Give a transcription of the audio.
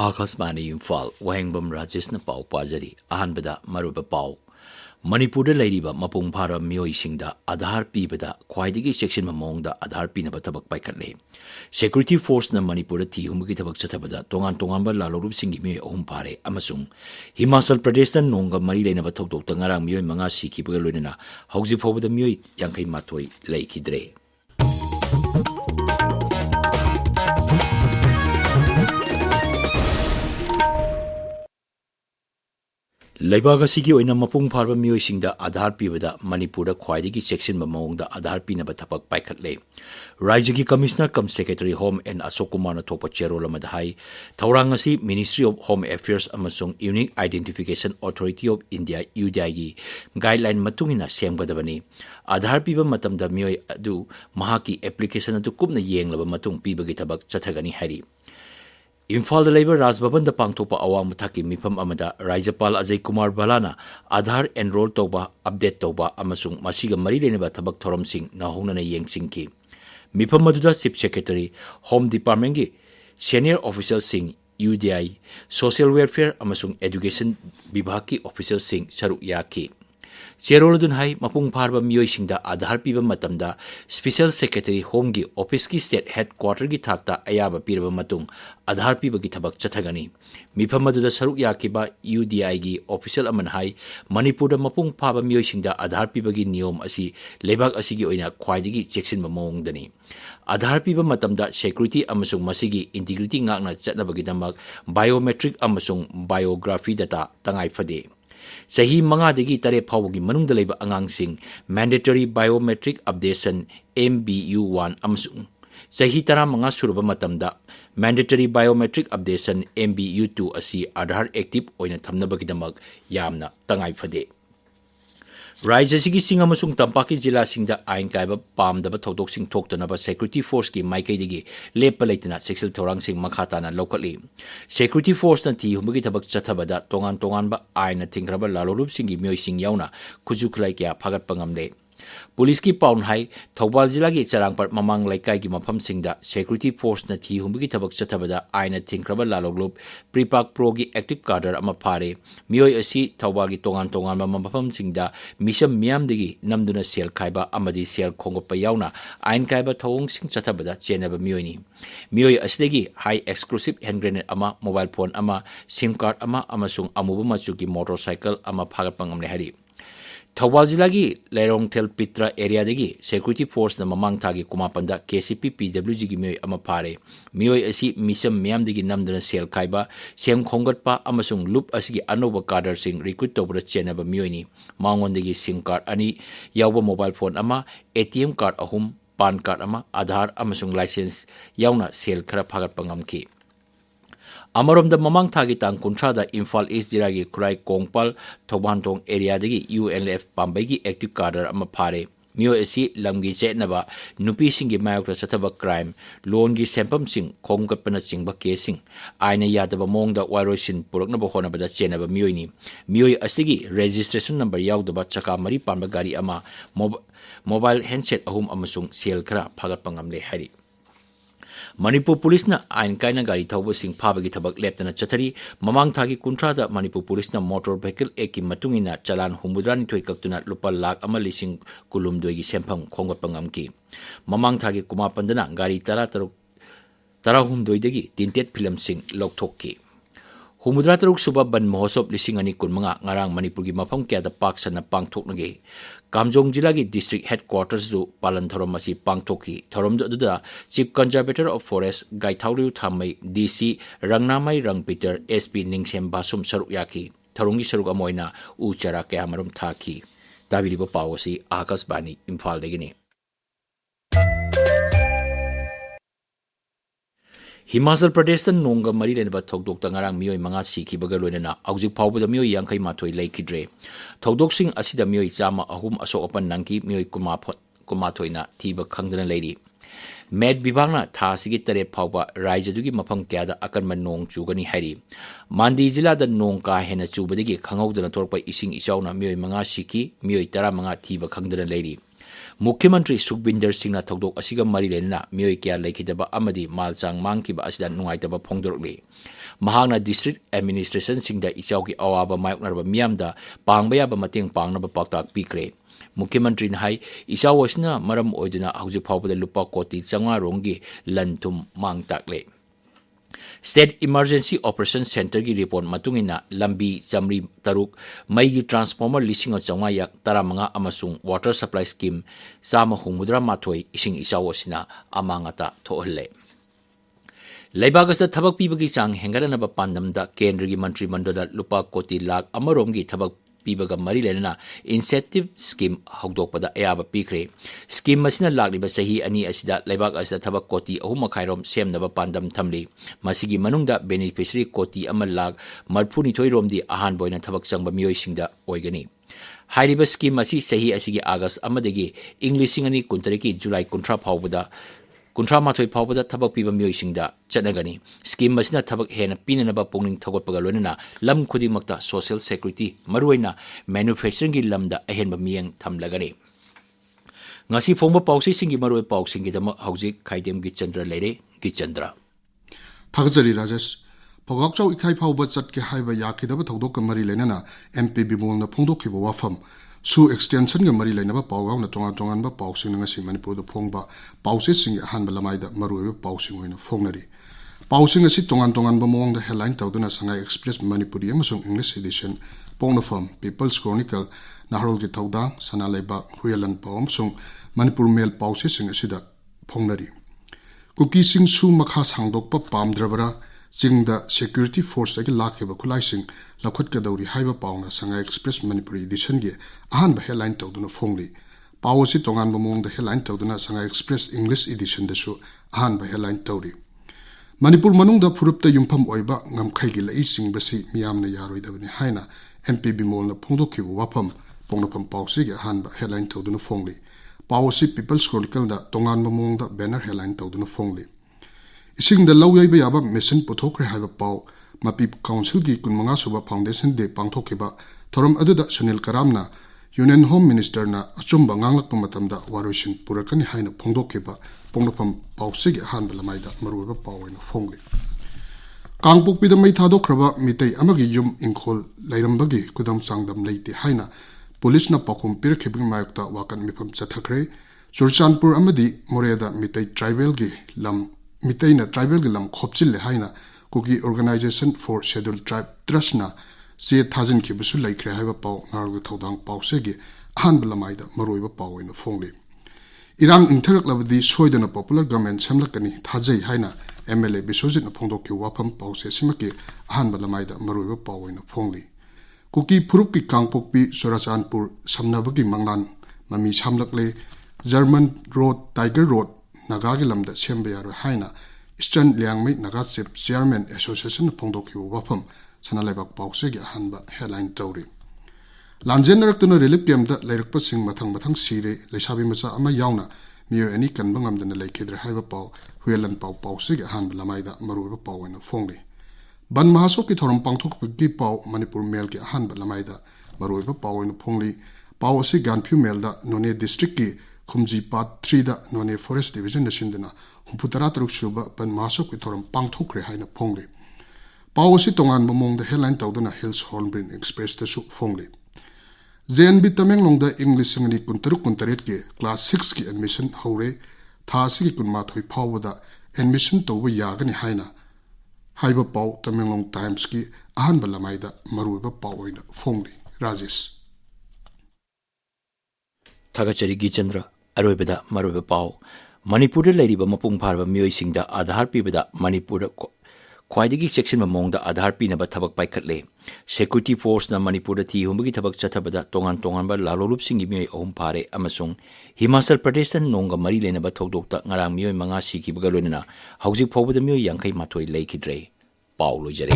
Akasmani Imphal, Wahengbam Rajesh na pau pajari, ahanbada maruba pau. Manipuri lairiba mapung phara mioi singda Aadhaar pibada khwaidagi section mamongda Aadhaar pinaba tabak paikhatle. Security force na Manipuri thi humgi tabak chathabada tongan tonganba lalorup singi mioi ahum phare amasung Himachal Pradesh na nongga mari leinaba thokdok tangarang mioi manga sikibaga loinana hauji phobada mioi yankai mathoi leikidre. Laibaga sigi oina mapung pharba mioi singda Aadhaar pibada Manipur khwaidagi section mamongda Aadhaar pinaba thapak paikhatle. Rajyagi Commissioner cum Secretary Home and Ashok Kumar na thopa cherol amada hai thaurang asi Ministry of Home Affairs amasung Unique Identification Authority of India UDI gi guideline matungina semgadabani. Aadhaar piba matamda mioi adu mahaki application adu kupna yenglaba matung pibagi thabak chathagani hari. Imphal Labor Rajbhavan da pangthopa awang mathaki mifam amada Rajyapal Ajay Kumar Balana Aadhaar enroll toba update toba amasung masiga mari leneba thabak thoram sing nahongnana yengsingki mifam maduda Chief Secretary Home Department gi senior official sing UDI Social Welfare amasung Education Vibhag ki official sing saruk yaki Cheroludun hai mapung pharba mioi singda Aadhaar piba matamda Special Secretary Home gi office ki state headquarter gi thakta ayaba piraba matung Aadhaar piba gi thabak chathagani mifam maduda saruk yakiba UDI gi official aman hai Manipur da mapung pharba mioi singda Aadhaar piba gi niyom asi lebak asi gi oina khwaidagi checksin mamong dani Aadhaar piba matamda security amasung masigi integrity ngakna chatnabagi damak biometric amasung biography data tangai phade Sahi mangadagi tare phawgi manungda leiba angangsing mandatory biometric updation MBU1 amasung sahi tara manga suraba matamda mandatory biometric updation MBU2 asi Aadhaar active oina thamnabagi damak yamna tangai phade Rajya sigi sing amasung tampaki jila singda ain kaiba pamdaba thodok sing thoktanaba security force ki maikaidagi lepa leitana sexual thorang sing makhatana lokali security force na thi humgi thabak chathabada tongan ba ain na thingraba lalorup singi mioi sing yauna khujuklai kya phagat pangamle Police ki paun hai Thobal jila gi charangpar mamang laikai gi mafam singda security force na thi humgi thabak chathabada ain na thingraba laloglup prepak pro gi active cadre ama phare mioi asi Thobal gi tongan ba mafam singda misam miam digi namduna sel khaiba amadi sel khongpa yauna ain kaiba thong sing chathabada chenaba mioi ni asdegi high exclusive hand grenade ama mobile phone ama sim card ama amasung amuba machu gi motorcycle ama phagat pangamle hari Thobal jilagi Lerong Tel Pitra area degi security force na mamang thagi kumapanda KCP PWG gi mioi ama phare mioi asi misam miam degi namdana sel khaiba sem khongatpa amasung loop asigi anoba cadre sing recruit tobra chenaba mioi ni mangon degi sim card ani yawba mobile phone ama ATM card ahum PAN card ama Aadhaar amasung license yauna sel khara phagat pangamki Amarom da mamang thagi tang kuntra da Imphal East Jiragi Kurai Kongpal Thobantong area dagi UNLF Pambai gi active cadre ama phare mio asi lamgi chetnaba nupi singi mayok chataba crime loan gi sempam sing khongkapna chingba casing aina yadaba mongda wairosin puraknaba honabada chenaba mioi asigi registration number yaudaba chaka mari pamba gari ama mobile handset ahum amasung sel khara phagat pangamle hari Manipur Police na ain kaina gari thauba sing phabagi thabak leptana chathari mamang thagi kuntra da Manipur Police na motor vehicle eki matungina chalan humudrani thoi kaktuna lupa lakh ama lising kulum doi gi sempham khongat pangamki mamang thagi kuma pandana gari tara doi degi tinted film sing lokthokki Humudra taruk suba ban mahosop lising ani kun mga ngarang Manipur gi mafam kya da paksa na pangthoknage Kamjong jila gi district headquarters zu palan thorom masi pangthokki thorom da chief conservator of forest Gaithauliu Thamai DC Rangnamai Rangpeter SP Ningsem Basum saruk yaki thorongi saruk amoina uchara kya marum thaki tabiriba pawasi Akasbani Imphal degini Himachal Pradesh tan nongga mari lenba thokdok tangarang mioi manga sikhi baga loinana aujik phawbada mioi yankai mathoi leikidre thokdok sing asida mioi chama ahum asok apan nangki mioi kuma thoina thiba khangdana leiri Med Bibangna Tasigi Tare Pauba, Rajadugi Mapang Kada Akan Nong Chugani Hari. Mandi Zilla the Nong Ka Hena Chubadigi, Kango the Torpa Ising Isauna, Mui Manga Siki, Mui Tara Manga Tiba Kangdan Lady. Mukhyamantri Sukhbinder Singhna Thogdok Asiga Mari Lena, Mui Kya Laikidaba Amadi, Malsang Mankiba Asidan Nuaitaba Pongdorli. Mahangna District Administration Singda Ichauki Awaba Mayoknarba Miamda, Pangbaya Mating Pangnaba Paktak Pikre. Mukhyamantri Hai, Isawasna Maram Oiduna Hausi Paupa Lupa Koti Changa Rongi Lantum Mang Takle. State Emergency Operations Center ki report matungina Lambi Chamri Taruk Mai Transformer Lising of Changaya Taramanga Amasung Water Supply Scheme Sama Humudra Matoi Ising Isawasina Amangata Tohle. Laibagas the Tabak Pibagi Sang Hengaranaba Pandamda Kendri Mantri Mandoda Lupa Koti Lag Amarongi Tabak Pibaga Marilena Incentive Scheme Hogdopada Ayaba Pikre. Scheme Masina Lagliba Sahi Ani Asida Laibag as the Tabak Koti Ahumakairom Sem Naba Pandam Tamli. Masigi Manunda Beneficiary Koti Amalag Marpuni Toirom di Ahan Boy na Tabak Sangba Mioisingda Oigani. Hariba Scheme Masi Sahi Asigi Agas Amadegi English Singani Kuntariki July Kuntra Paubada Kuntra Matoi Paubada Tabak Piba Mioisingda Chanagani. Scheme Masina Tabak Hen Pinanaba Ponging Togopagalona Lam Kudimakta Social Security Maruina Manufacturing Lamda Ahenba Miang Tamlagani. Ngasi Fomba Pausi Singi Maroi Pausingi Dama Hausi Khaidem Geetchandra Lere Geetchandra. Thagzari Rajesh Pogakchau Ikai Pauba Chatke Haiba Yakidaba Togdoka Mari Lenana MP Bimol na Pongdokiba Wafam. Su extension ga mari lainaba pawgaw na tongan ba pawsing nga si Manipur do phongba pawse sing han balamaida maruiba pawsing oina phongnari pawsing si tongan ba mong da headline tawduna sanga express Manipuri amasung English edition pongna form People's Chronicle nahrol gi tawda sana laiba huyalan pawm sung Manipur mail pawse sing asida phongnari kuki sing su makha sangdok pa pamdrabara Jingda Security Force like Lakeba Kulaising, Lakut Gadori Haiba Pauna, Sanga Express Manipuri edition ge, Ahan headline Toduna Fongli. Pawsi Tongan Bamong the headline Toduna Sanga Express English edition the show, Ahan headline Todi. Manipur Manunda Purupta Yumpam Oiba, Ngam Kaigila Ising Basi, Miamna Yaroi Davini Haina, MP Bimol na Pongdoki Wapam, Pongdopam Pawsi, Ahan headline Toduna Fongli. Pawsi People's Chronicle da Tongan Bamong the banner headline Toduna Fongli. Ising the low yaba mission potokre have a pow, Mapip Council gi Kunmanga Suba Foundation de Pangtokiba, Toram Aduda Sunil Karamna, Union Home Minister na Achumba Nganglak Pumatamda, Warushin Purakani Haina Pongdokiba, Pongdopam Pausig Hanbalamaida, Maruba Pow in a Fongli. Kangpuk with the Maitadokraba, Mitei Amagi Yum Inkol, Lairambagi, Kudam Sangdam Lady Haina, Police na Pokum Pirkibing Mayokta Wakan Mipam Chatakre, Surchanpur Amadi, Moreda Mitei Tribal gi, Lam. Mitaina tribal gilam khopchil haina kuki Organization for Scheduled Tribe Trustna se thazin ki busu laikre haiba paw ngargu thodang pawsegi ahan balamaida maroiba paw in phongli Irang intharak labdi soidana popular government samlakani thajai haina MLA bisojit na phongdok ki wafam pawse simaki ahan balamaida maroiba paw in phongli kuki phuruk ki kangpokpi Surachanpur samnabagi manglan mami samlakle German Road Tiger Road Nagagi Lamda Sembayaro Haina, Eastern Liangmei Nagatship Chairman Association Pongdoki Wafam, Sanalebak Pausegi Hanba headline Tori. Lanjenaraktuno relief game that Lairpa Sing Matang Siri, Lesabi Masa Ama Yauna, Mio any Kanbangam than the Lake Haiba Pau, Huelan Pau Pausegi Han Lamaida, Maruba Pau in a Fongli. Ban Mahasoki Toram Pangtok Gi Pau, Manipur Melki Han Lamaida, Maruba Pau in a Pongli, Pausi Ganpu Melda, None District. Kumji Part 3 da None Forest Division na Sindana, Humputara Trukshuba, Ban Masok with Toram Pangtokre Haina Pongli. Pawsi Tongan Bamong the headline Tawduna Hills Hornbrin Express the Suk Fongli. Zen Bitameng long the English Singani Kuntaruk Kuntaretke, Class 6 ki admission Hore, Tasi Kunmat Hui Pawada, admission to Yagani Haina. Haiba Paw, Tamelong Times ki, Ahan Balamaida, Maruba Paw in Fongli, Rajesh. Thagachari Geetchandra. Aroibada Maruba Pau, Manipur Lady Mapung Parva Muising the Adhar Pibada, Manipur Quaidigi section among the Adhar Pinaba Tabak by Katle. Security Force na Manipur Ti Humbi Tabak Chatabada, Tongan Tonganba, Lalup Singi Om Pare, Amasung, Himachal Pradesh and Nonga Marilena Batogdokta, Narang Mio Mangasi Kibagaluna, Housing Power the Mu Yankai Matoi Lake Dre, Paulo Jere.